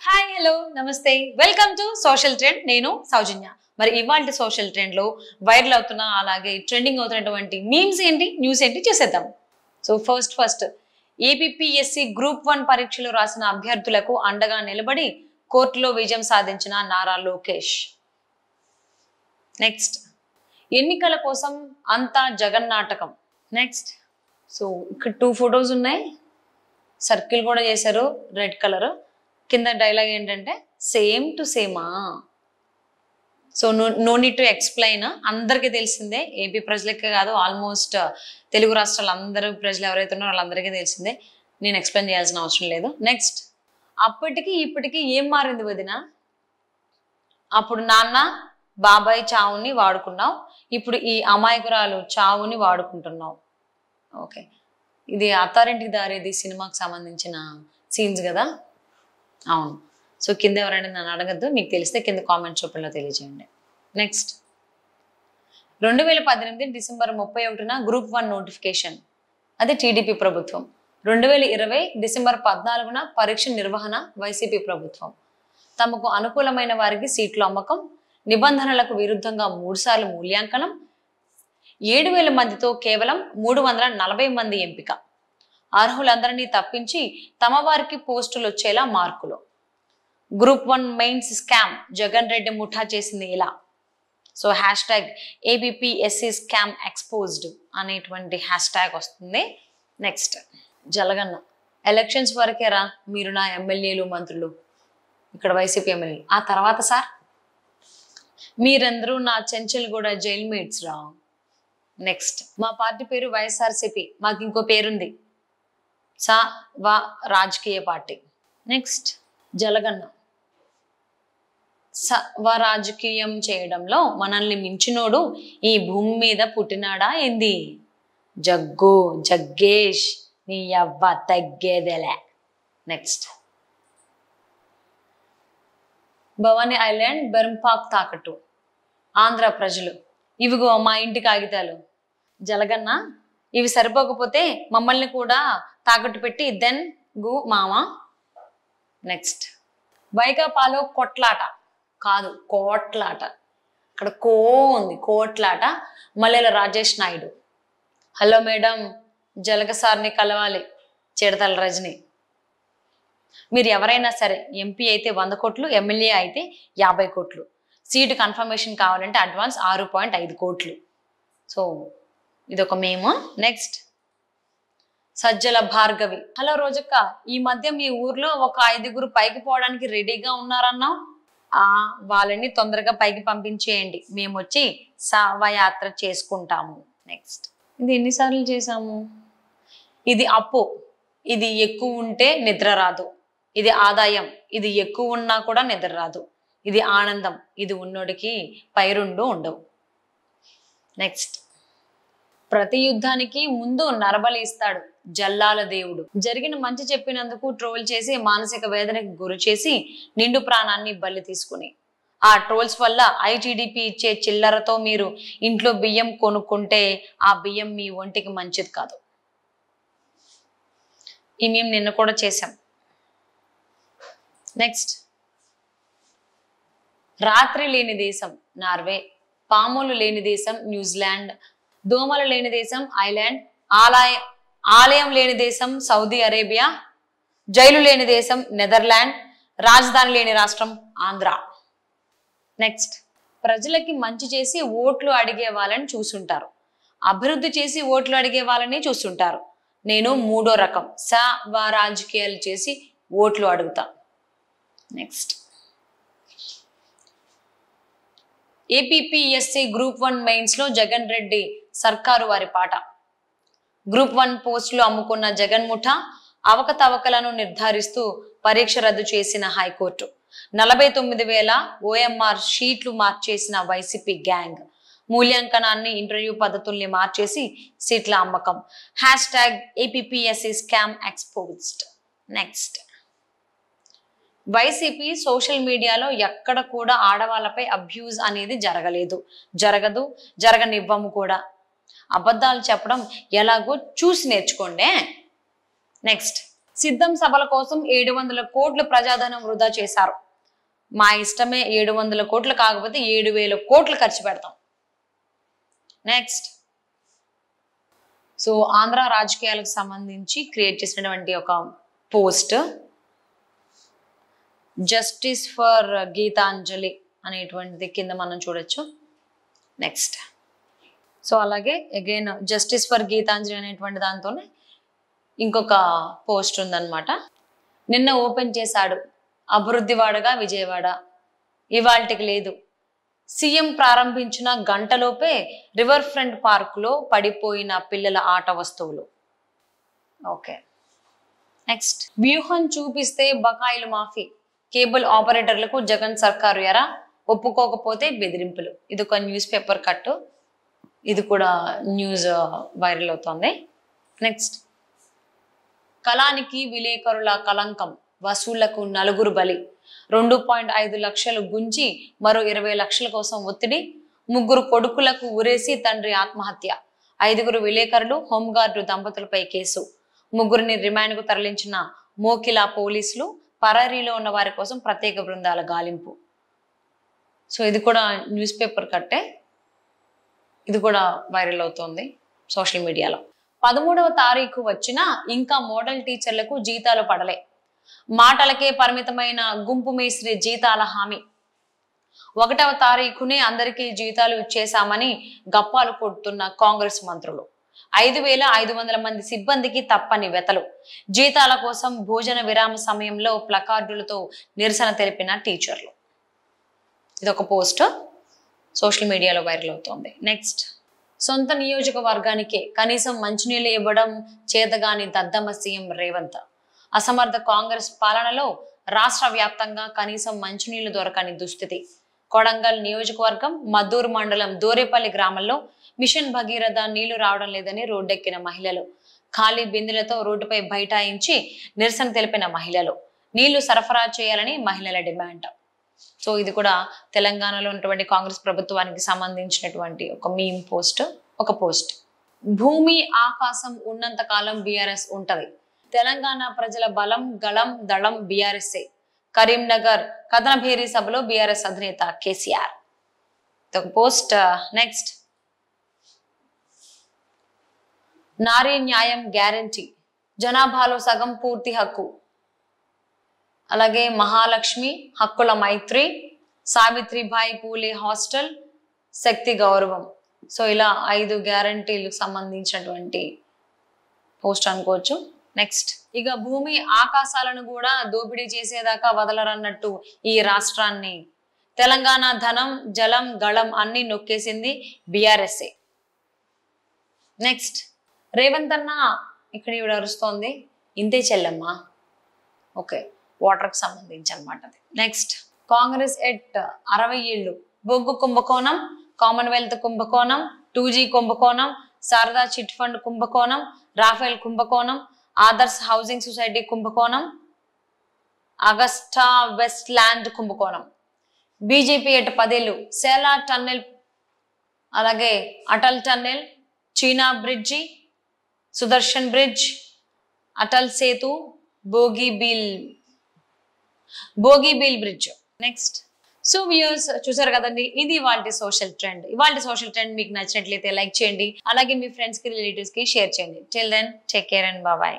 Hi hello నమస్తే welcome to social trend. నేను సౌజన్య. మరి ఇవాళ సోషల్ ట్రెండ్ లో వైరల్ అవుతున్న అలాగే ట్రెండింగ్ అవుతున్నటువంటి మీమ్స్ ఏంటి, న్యూస్ ఏంటి చూసేద్దాం. సో ఫస్ట్ ఏపీఎస్సి గ్రూప్ 1 పరీక్షలు రాసిన అభ్యర్థులకు అండగా నిలబడి కోర్టులో విజయం సాధించిన నారా లోకేష్. నెక్స్ట్, ఎన్నికల కోసం అంతా జగన్నాటకం. నెక్స్ట్, సో ఇక్కడ 2 ఫొటోస్ ఉన్నాయి, సర్కిల్ కూడా చేశారు రెడ్ కలర్. కింద డైలాగ్ ఏంటంటే same to same. So no need to explain, అందరికీ తెలిసిందే. ఏపీ ప్రజలకే కాదు, ఆల్మోస్ట్ తెలుగు రాష్ట్రాలు అందరూ ప్రజలు ఎవరైతే ఉన్నారో వాళ్ళందరికీ తెలిసిందే, నేను ఎక్స్ప్లెయిన్ చేయాల్సిన అవసరం లేదు. నెక్స్ట్, అప్పటికి ఇప్పటికీ ఏం మారింది వదిన? అప్పుడు నాన్న బాబాయ్ చావుని వాడుకున్నావు, ఇప్పుడు ఈ అమాయకురాలు చావుని వాడుకుంటున్నావు. ఓకే, ఇది అత్తారింటికి దారేది సినిమాకి సంబంధించిన సీన్స్ కదా. అవును. సో కింద ఎవరైనా నన్ను అడగద్దు, మీకు తెలిస్తే కింద కామెంట్ రూపంలో తెలియజేయండి. నెక్స్ట్, 2018 డిసెంబర్ 31న గ్రూప్ 1 నోటిఫికేషన్, అది టీడీపీ ప్రభుత్వం. 2020 డిసెంబర్ 14న పరీక్ష నిర్వహణ వైసీపీ ప్రభుత్వం. తమకు అనుకూలమైన వారికి సీట్లు అమ్మకం, నిబంధనలకు విరుద్ధంగా 3 సార్లు మూల్యాంకనం, 7,000 మందితో కేవలం 340 మంది ఎంపిక, అర్హులందరినీ తప్పించి తమ వారికి పోస్టులు వచ్చేలా మార్కులు. Group 1 mains scam, Jagan Reddy ముఠా చేసింది ఇలా. సో #APPSC స్కామ్ ఎక్స్పోజ్డ్ అనేటువంటి హ్యాష్ట్యాగ్ వస్తుంది. నెక్స్ట్, జలగన్న ఎలక్షన్స్ వరకే రా మీరు నా ఎమ్మెల్యేలు మంత్రులు, ఇక్కడ వైసీపీ ఎమ్మెల్యేలు. ఆ తర్వాత సార్ మీరందరూ నా చెంచల్గూడ జైల్ మేట్స్ రా. నెక్స్ట్, మా పార్టీ పేరు వైఎస్ఆర్సీపీ, మాకు ఇంకో పేరుంది, రాజకీయ పార్టీ. నెక్స్ట్, జలగన్న రాజకీయం చేయడంలో మనల్ని మించినోడు ఈ భూమి మీద పుట్టినాడా ఏంది? జగ్గేష్ నీ అవ్వ తగ్గేదేలే. నెక్స్ట్, భవానీ ఐలాండ్ బెరంపాక్ తాకట్టు, ఆంధ్ర ప్రజలు ఇవిగో మా ఇంటి కాగితాలు. జలగన్న ఇవి సరిపోకపోతే మమ్మల్ని కూడా తాకట్టు పెట్టి దెన్ గో మామా. నెక్స్ట్, వైకాపాలో కొట్లాట కాదు కోట్లాట, అక్కడ ఉంది కోట్లాట. మల్లెల రాజేష్ నాయుడు, హలో మేడం జలగ సార్ని కలవాలి, చిడతల రజని. మీరు ఎవరైనా సరే ఎంపీ అయితే 100 కోట్లు, ఎమ్మెల్యే అయితే 50 కోట్లు, సీటు కన్ఫర్మేషన్ కావాలంటే అడ్వాన్స్ 6.5 కోట్లు. సో ఇదొక మేము. నెక్స్ట్, సజ్జల భార్గవి, హలో రోజక్క, ఈ మధ్య మీ ఊర్లో ఒక 5గురు పైకి పోవడానికి రెడీగా ఉన్నారన్నావు, వాళ్ళని తొందరగా పైకి పంపించేయండి, మేము వచ్చి శవయాత్ర చేసుకుంటాము. నెక్స్ట్, ఇది ఎన్నిసార్లు చేసాము? ఇది అప్పు, ఇది ఎక్కువ ఉంటే నిద్ర రాదు. ఇది ఆదాయం, ఇది ఎక్కువ ఉన్నా కూడా నిద్ర రాదు. ఇది ఆనందం, ఇది ఉన్నోడికి పైరుండు ఉండవు. నెక్స్ట్, ప్రతి యుద్ధానికి ముందు నరబలి ఇస్తాడు జల్లాల దేవుడు. జరిగిన మంచి చెప్పినందుకు ట్రోల్ చేసి మానసిక వేదనకి గురి చేసి నిండు ప్రాణాన్ని బలి తీసుకుని, ఆ ట్రోల్స్ వల్ల ఐటీడీపీ ఇచ్చే చిల్లరతో మీరు ఇంట్లో బియ్యం కొనుక్కుంటే ఆ బియ్యం మీ ఒంటికి మంచిది కాదు. ఈ మేము నిన్న కూడా చేశాం. నెక్స్ట్, రాత్రి లేని దేశం నార్వే, పాములు లేని దేశం న్యూజిలాండ్, దోమలు లేని దేశం ఐలాండ్, ఆలయం లేని దేశం సౌదీ అరేబియా, జైలు లేని దేశం నెదర్లాండ్, రాజధాని లేని రాష్ట్రం ఆంధ్ర. నెక్స్ట్, ప్రజలకి మంచి చేసి ఓట్లు అడిగే వాళ్ళని చూసుంటారు, అభివృద్ధి చేసి ఓట్లు అడిగే వాళ్ళని చూస్తుంటారు. నేను 3వ రకం, రాజకీయాలు చేసి ఓట్లు అడుగుతా. నెక్స్ట్, ఏపీఎస్సి గ్రూప్ 1 మెయిన్స్ లో జగన్ రెడ్డి సర్కారు వారి పాట. గ్రూప్ 1 పోస్టులు అమ్ముకున్న జగన్ ముఠా అవకతవకలను నిర్ధారిస్తూ పరీక్ష రద్దు చేసిన హైకోర్టు, 49,000 OMR షీట్లు మార్చేసిన వైసీపీ గ్యాంగ్, మూల్యాంకనాన్ని ఇంటర్వ్యూ పద్ధతుల్ని మార్చేసి సీట్ల అమ్మకం, #APPSC scam exposed. Next, YCP social మీడియాలో ఎక్కడ కూడా ఆడవాళ్ళపై అబ్యూజ్ అనేది జరగదు, జరగనివ్వము కూడా. అబద్ధాలు చెప్పడం ఎలాగో చూసి నేర్చుకోండి. నెక్స్ట్, సిద్ధం సభల కోసం 700 కోట్లు ప్రజాధనం వృధా చేశారు. మా ఇష్టమే 700 కోట్లు కాకపోతే 7,000 కోట్లు ఖర్చు పెడతాం. నెక్స్ట్, సో ఆంధ్ర రాజకీయాలకు సంబంధించి క్రియేట్ చేసినటువంటి ఒక పోస్ట్, జస్టిస్ ఫర్ గీతాంజలి అనేటువంటిది కింద మనం చూడొచ్చు. నెక్స్ట్, సో అలాగే అగైన్ జస్టిస్ ఫర్ గీతాంజలి అనేటువంటి దాంతోనే ఇంకొక పోస్ట్ ఉందన్నమాట. నిన్న ఓపెన్ చేశాడు అభివృద్ధివాడగా విజయవాడ, ఇవాళకి లేదు. సీఎం ప్రారంభించిన గంటలోపే రివర్ ఫ్రంట్ పార్కులో పడిపోయిన పిల్లల ఆట వస్తువులు. ఓకే, నెక్స్ట్, వ్యూహం చూపిస్తే బకాయిలు మాఫీ, కేబుల్ ఆపరేటర్లకు జగన్ సర్కారు ఎరా, ఒప్పుకోకపోతే బెదిరింపులు. ఇది ఒక న్యూస్ పేపర్ కట్టు, ఇది కూడా న్యూస్ వైరల్ అవుతోంది. నెక్స్ట్, కళానికి విలేకరుల కలంకం, వసూళ్లకు 4 బలి, 2.5 లక్షలు గుంజి మరో 20 లక్షల కోసం ఒత్తిడి, 3 కొడుకులకు ఉరేసి తండ్రి ఆత్మహత్య, 5 విలేకరులు హోంగార్డు దంపతులపై కేసు, 3 రిమాండ్కు తరలించిన మోకిలా పోలీసులు, పరారీలో ఉన్న వారి కోసం ప్రత్యేక బృందాల గాలింపు. సో ఇది కూడా న్యూస్ పేపర్ కట్టే, ఇది కూడా వైరల్ అవుతోంది సోషల్ మీడియాలో. 13వ తారీఖు వచ్చినా ఇంకా మోడల్ టీచర్లకు జీతాలు పడలే, మాటలకే పరిమితమైన గుంపు మేస్త్రి జీతాల హామీ. 1వ తారీఖునే అందరికీ జీతాలు ఇచ్చేశామని గప్పాలు కొడుతున్న కాంగ్రెస్ మంత్రులు, 5,500 మంది సిబ్బందికి తప్పని వెతలు, జీతాల కోసం భోజన విరామ సమయంలో ప్లకార్డులతో నిరసన తెలిపిన టీచర్లు. ఇదొక పోస్ట్ సోషల్ మీడియాలో వైరల్ అవుతోంది. నెక్స్ట్, సొంత నియోజకవర్గానికే కనీసం మంచినీళ్ళు ఇవ్వడం చేతగాని దద్దమ్మ సీఎం రేవంత్, అసమర్థ కాంగ్రెస్ పాలనలో రాష్ట్ర వ్యాప్తంగా కనీసం మంచినీళ్లు దొరకని దుస్థితి. కొడంగల్ నియోజకవర్గం మద్దూరు మండలం దోరేపల్లి గ్రామంలో మిషన్ భగీరథ నీళ్లు రావడం లేదని రోడ్డెక్కిన మహిళలు, ఖాళీ బిందెలతో రోడ్డుపై బైఠాయించి నిరసన తెలిపిన మహిళలు, నీళ్లు సరఫరా చేయాలని మహిళల డిమాండ్. సో ఇది కూడా తెలంగాణలో ఉన్నటువంటి కాంగ్రెస్ ప్రభుత్వానికి సంబంధించినటువంటి ఒక మీమ్ పోస్ట్, ఒక పోస్ట్. భూమి ఆకాశం ఉన్నంత కాలం బీఆర్ఎస్ ఉంటది, తెలంగాణ ప్రజల బలం గళం దళం బీఆర్ఎస్ఏ, కరీంనగర్ కథనభేరి సభలో బీఆర్ఎస్ అధినేత కేసీఆర్. ఒక పోస్ట్. నెక్స్ట్, నారీ న్యాయం గ్యారంటీ, జనాభాలో సగం పూర్తి హక్కు, అలాగే మహాలక్ష్మి హక్కుల మైత్రి, సావిత్రిబాయి పూలే హాస్టల్, శక్తి గౌరవం. సో ఇలా 5 గ్యారంటీలకు సంబంధించినటువంటి పోస్ట్ అనుకోవచ్చు. నెక్స్ట్, ఇక భూమి ఆకాశాలను కూడా దోపిడీ చేసేదాకా వదలరన్నట్టు ఈ రాష్ట్రాన్ని తెలంగాణ ధనం జలం గళం అన్ని నొక్కేసింది బీఆర్ఎస్ఏ. నెక్స్ట్, రేవంత్ అన్న ఇక్కడ ఇవిడ అరుస్తోంది, ఇంతే చెల్లెమ్మా. ఓకే, వాటర్కి సంబంధించి అనమాట. నెక్స్ట్, కాంగ్రెస్ ఎట్ 60 ఏళ్ళు, బొగ్గు కుంభకోణం, కామన్వెల్త్ కుంభకోణం, 2G కుంభకోణం, శారదా చిట్ ఫండ్ కుంభకోణం, రాఫెల్ కుంభకోణం, ఆదర్శ్ హౌసింగ్ సొసైటీ కుంభకోణం, అగస్టా వెస్ట్ ల్యాండ్ కుంభకోణం. బీజేపీ ఎట్ 10 ఏళ్ళు, సేలా టన్నెల్, అలాగే Atal tunnel, Chenab bridge, Sudarshan bridge, Atal Setu, Bogibeel bridge. Next, so viewers చూసారు కదండి, ఇది ఇవాల్టి సోషల్ ట్రెండ్. ఇవాల్టి సోషల్ ట్రెండ్ మీకు నచ్చినట్లయితే లైక్ చేయండి, అలాగే మీ ఫ్రెండ్స్ కి రిలేటివ్స్ కి షేర్ చేయండి. Till then take care and bye.